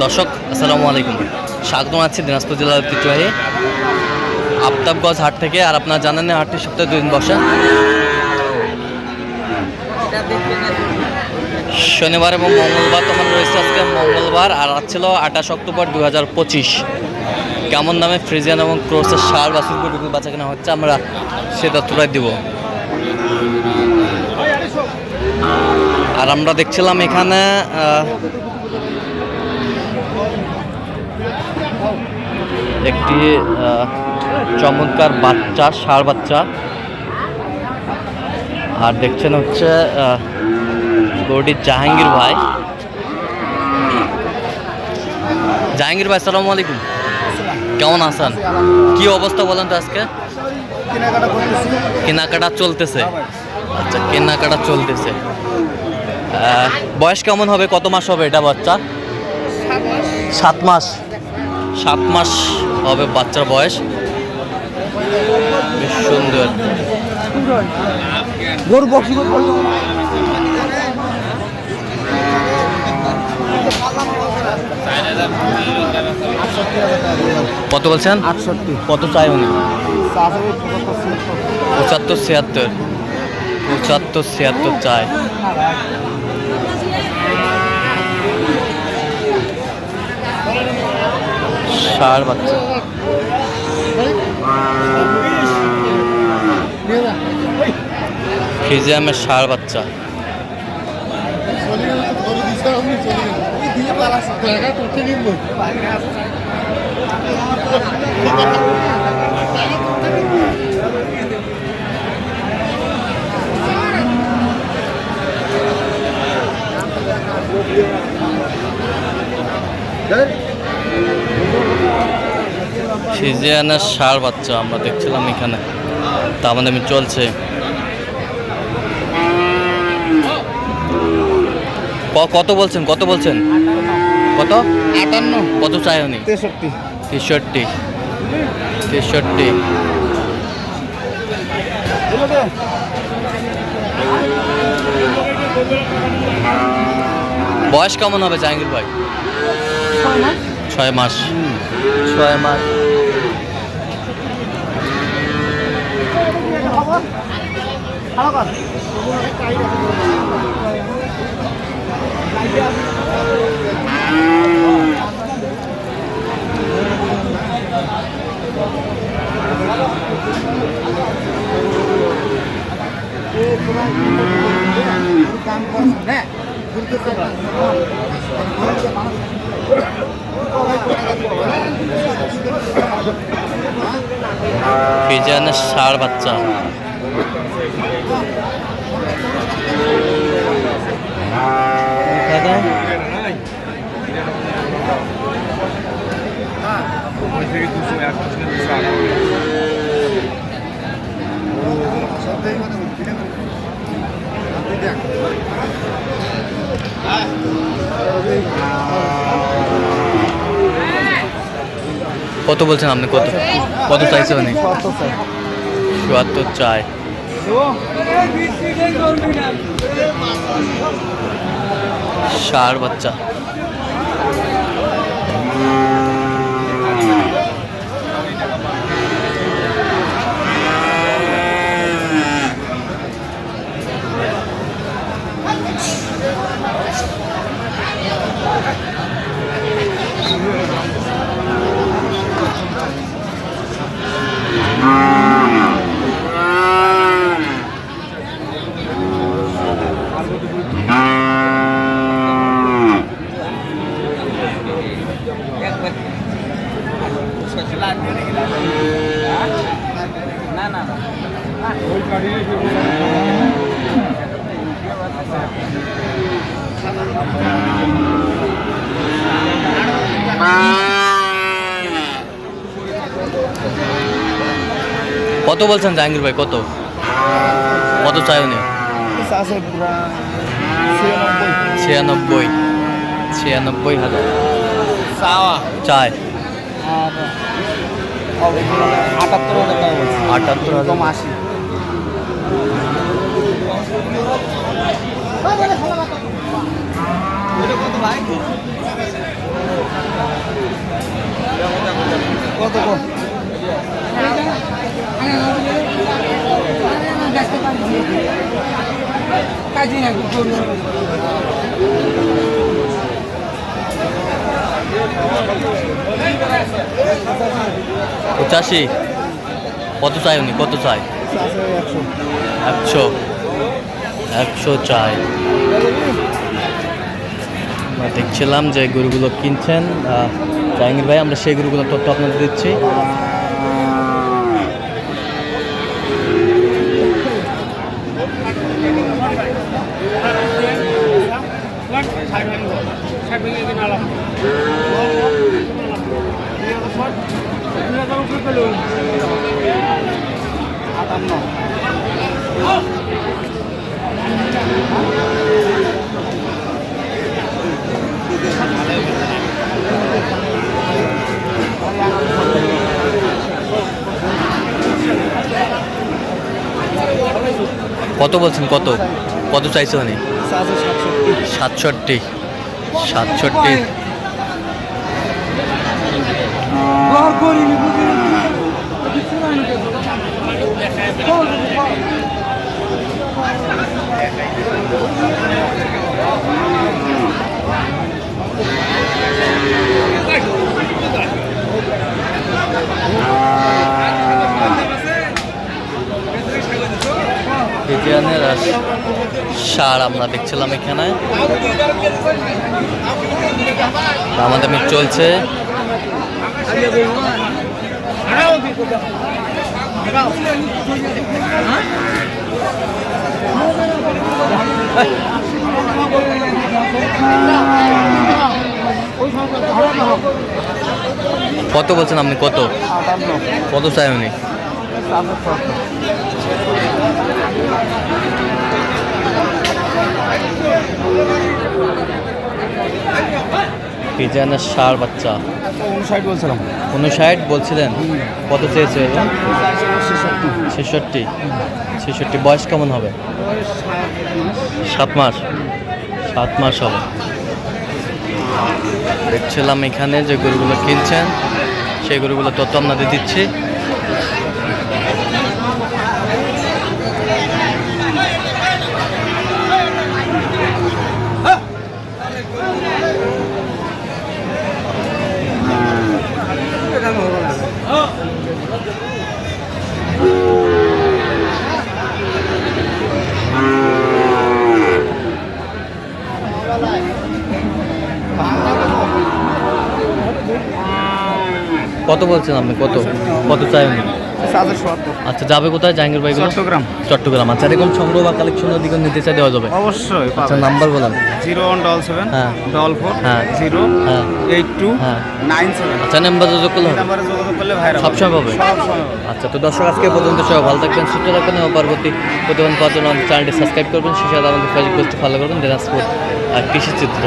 দর্শক আসসালামু আলাইকুম, স্বাগত আছি দিনাজপুর জেলার ঐতিহ্যবাহী আফতাবগঞ্জ হাট থেকে। আর আপনারা জানেন না, হাটটি সপ্তাহে 2 দিন বসা, শনিবার এবং মঙ্গলবার। তোমার রয়েছে আজকে মঙ্গলবার, আর আজ ছিল 28 অক্টোবর 2025। কেমন দামে ফ্রিজিয়ান এবং ক্রোসের সার বাছুরগুলো বিক্রি বাচ্চা কেনা হচ্ছে, আমরা সে তথ্যটাই দিব। আর আমরা দেখছিলাম এখানে একটি চমৎকার বাচ্চা, ষাঁড় বাচ্চা। আর দেখছেন হচ্ছে গরুটি জাহাঙ্গীর ভাই। জাহাঙ্গীর ভাই আসসালামু আলাইকুম, কেমন আছেন? কি অবস্থা বলেন তো আজকে? কেনাকাটা চলতেছে। আচ্ছা, কেনাকাটা চলতেছে। বয়স কেমন হবে, কত মাস হবে এটা বাচ্চা? 7 মাস। 7 মাস হবে বাচ্চার বয়স। বেশ সুন্দর। কত বলছেন? 68। কত চাই উনি? 75 76। 75 76 চাই। ষাঁড় বাচ্চা। ফ্রিজিয়ামের ষাঁড় বাচ্চা। ফ্রিজিয়ানের ষাঁড় বাচ্চা আমরা দেখছিলাম এখানে, তার মানে চলছে। কত বলছেন? কত বলছেন? কত? 58। কত চাই উনি? 63। 63। 63। বয়স কেমন হবে জাহাঙ্গীর ভাই? 6 মাস। 6 মাস। ফ্রিজিয়ানের ষাঁড় বাচ্চা। কত বলছেন আপনি? কত কত চাইছে উনি? 74 চাই। ষাঁড় বাচ্চা। কত বলছেন জাহাঙ্গীর ভাই? কত কত চাই উনি? 96। 96,000 চাই। 78,000। কত কম? পঁচাশি। কত চাই উনি, কত চাই? 100। 100 চাই। আমরা দেখছিলাম যে গরুগুলো কিনছেন জাহাঙ্গীর ভাই, আমরা সেই গরুগুলো তথ্য আপনাদের দিচ্ছি। কত বলছেন, কত কত চাইছে উনি? 67। 67। বিরিয়ানের সার আমরা দেখছিলাম এখানে, আমাদের চলছে। কত বলছেন আপনি, কত কত চাই উনি? পিজানের সার বাচ্চা 59 বলছিলাম। 59 বলছিলেন, কত চেয়েছে? 66। 66। বয়স কেমন হবে? 7 মাস। 7 মাস হবে। দেখছিলাম এখানে যে গরুগুলো কিনছেন সেই গরুগুলো তথ্য আপনাদের দিচ্ছি। কত বলছেন আপনি, কত কত চাই উনি? 770। আচ্ছা, যাবে কোথায় জাহাঙ্গীর ভাই? চট্টগ্রাম। চট্টগ্রাম। আচ্ছা, এরকম সংগ্রহ বা কালেকশনের দিকে নিতে চাই দেওয়া যাবে? অবশ্যই। আচ্ছা, নাম্বার বলেন। 0177 হ্যাঁ 44 হ্যাঁ 0 হ্যাঁ 82 হ্যাঁ 97। আচ্ছা, নাম্বার যোগাযোগ করলে হবে? নাম্বারে যোগাযোগ করলে ভাইরা সবসময় পাবে। আচ্ছা, তো দর্শক আজকে পর্যন্ত সবাই ভালো থাকবেন, সুস্থ থাকবেন এবং পরবর্তী প্রতিবেদন পাওয়ার জন্য আমাদের চ্যানেলটি সাবস্ক্রাইব করবেন, সেই সাথে আমাদের ফেসবুক পেজটি ফলো করবেন, দিনাজপুর আর কৃষি চিত্র।